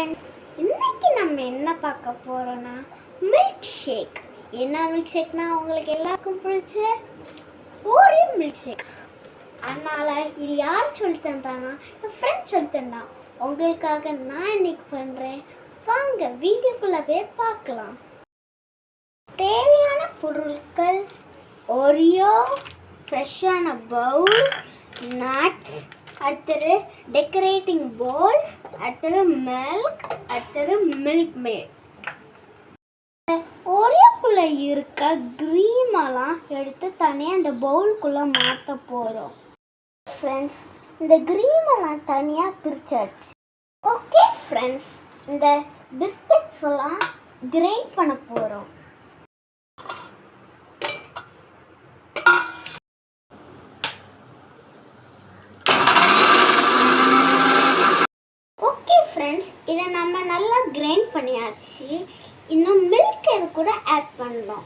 Friend, இன்னைக்கு நம்ம என்ன பார்க்க போறோம்னா மில்க் ஷேக். என்ன மில்க் ஷேக்னா உங்களுக்கு எல்லாருக்கும் பிடிச்ச ஓரியோ மில்க் ஷேக். அதனால இது யார் சொல்லி தந்தானா? என் ஃப்ரெண்ட் சொல்லி தந்தான். உங்களுக்காக நான் இன்னைக்கு பண்ணுறேன். வாங்க வீடியோக்குள்ளவே பார்க்கலாம். தேவையான பொருட்கள்: ஓரியோ, ஃப்ரெஷ்ஷான பவுல், நட்ஸ், அடுத்தது டெக்கரேட்டிங் பால்ஸ், அடுத்தது மில்க், அடுத்தது மில்க் மேட். ஓரியோக்குள்ளே இருக்க க்ரீமெல்லாம் எடுத்து தனியாக இந்த பவுலுக்குள்ளே மாற்ற போகிறோம். ஃப்ரெண்ட்ஸ், இந்த க்ரீமெல்லாம் தனியாக பிரிச்சாச்சு. ஓகே ஃப்ரெண்ட்ஸ், இந்த பிஸ்கட்ஸ் எல்லாம் கிரைண்ட் பண்ண போகிறோம். ஃப்ரெண்ட்ஸ், இதை நம்ம நல்லா கிரைண்ட் பண்ணியாச்சு. இன்னும் மில்க் இது கூட ஆட் பண்ணலாம்.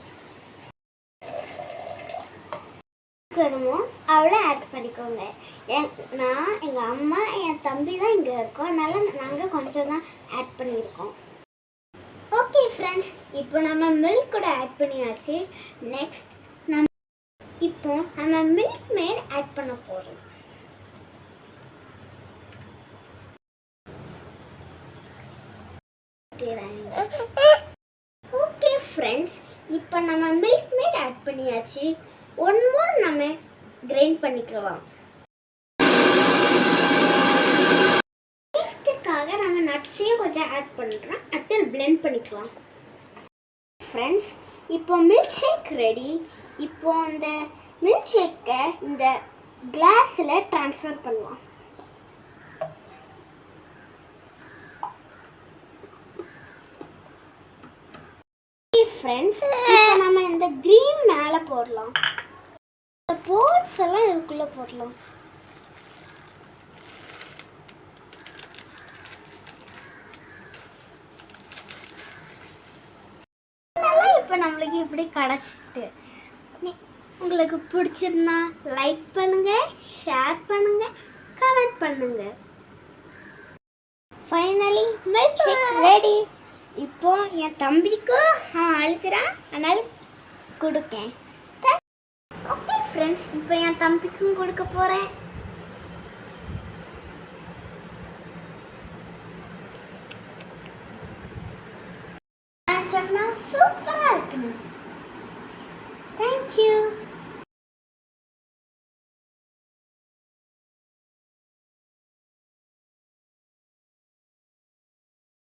வேணுமோ அவ்வளோ ஆட் பண்ணிக்கோங்க. நான், எங்கள் அம்மா, என் தம்பி தான் இங்கே இருக்கோம். அதனால நாங்கள் கொஞ்சம் தான் ஆட் பண்ணியிருக்கோம். ஓகே ஃப்ரெண்ட்ஸ், இப்போ நம்ம மில்க் கூட ஆட் பண்ணியாச்சு. நெக்ஸ்ட் நம்ம மில்க் மேட் ஆட் பண்ண போகிறோம். ஓகே ஃப்ரெண்ட்ஸ், இப்போ நம்ம மில்க் மேட் ஆட் பண்ணியாச்சு. ஒன் மோர் நம்ம கிரைண்ட் பண்ணிக்கலாம். டேஸ்ட்டுக்காக நம்ம நட்ஸையும் கொஞ்சம் ஆட் பண்ணுறோம். அடுத்து பிளெண்ட் பண்ணிக்கலாம். ஃப்ரெண்ட்ஸ், இப்போ மில்க் ஷேக் ரெடி. இப்போ அந்த மில்க் ஷேக்கை இந்த கிளாஸில் ட்ரான்ஸ்ஃபர் பண்ணலாம். ஃப்ரெண்ட்ஸ், இப்போ நம்ம இந்த கிரீன் மேலே போடலாம். இந்த போல்ஸ் எல்லாம் இதுக்குள்ளே போடலாம். இதெல்லாம் இப்போ நம்மளுக்கு இப்படி கிடச்சிட்டு, உங்களுக்கு பிடிச்சிருந்தா லைக் பண்ணுங்க, ஷேர் பண்ணுங்க, கமெண்ட் பண்ணுங்க. Finally milk shake ready. இப்போ என் தம்பிக்கும் அழுத்துறான், அதனால கொடுக்கேன். ஓகே ஃப்ரெண்ட்ஸ், இப்போ என் தம்பிக்கும் கொடுக்க போகிறேன்.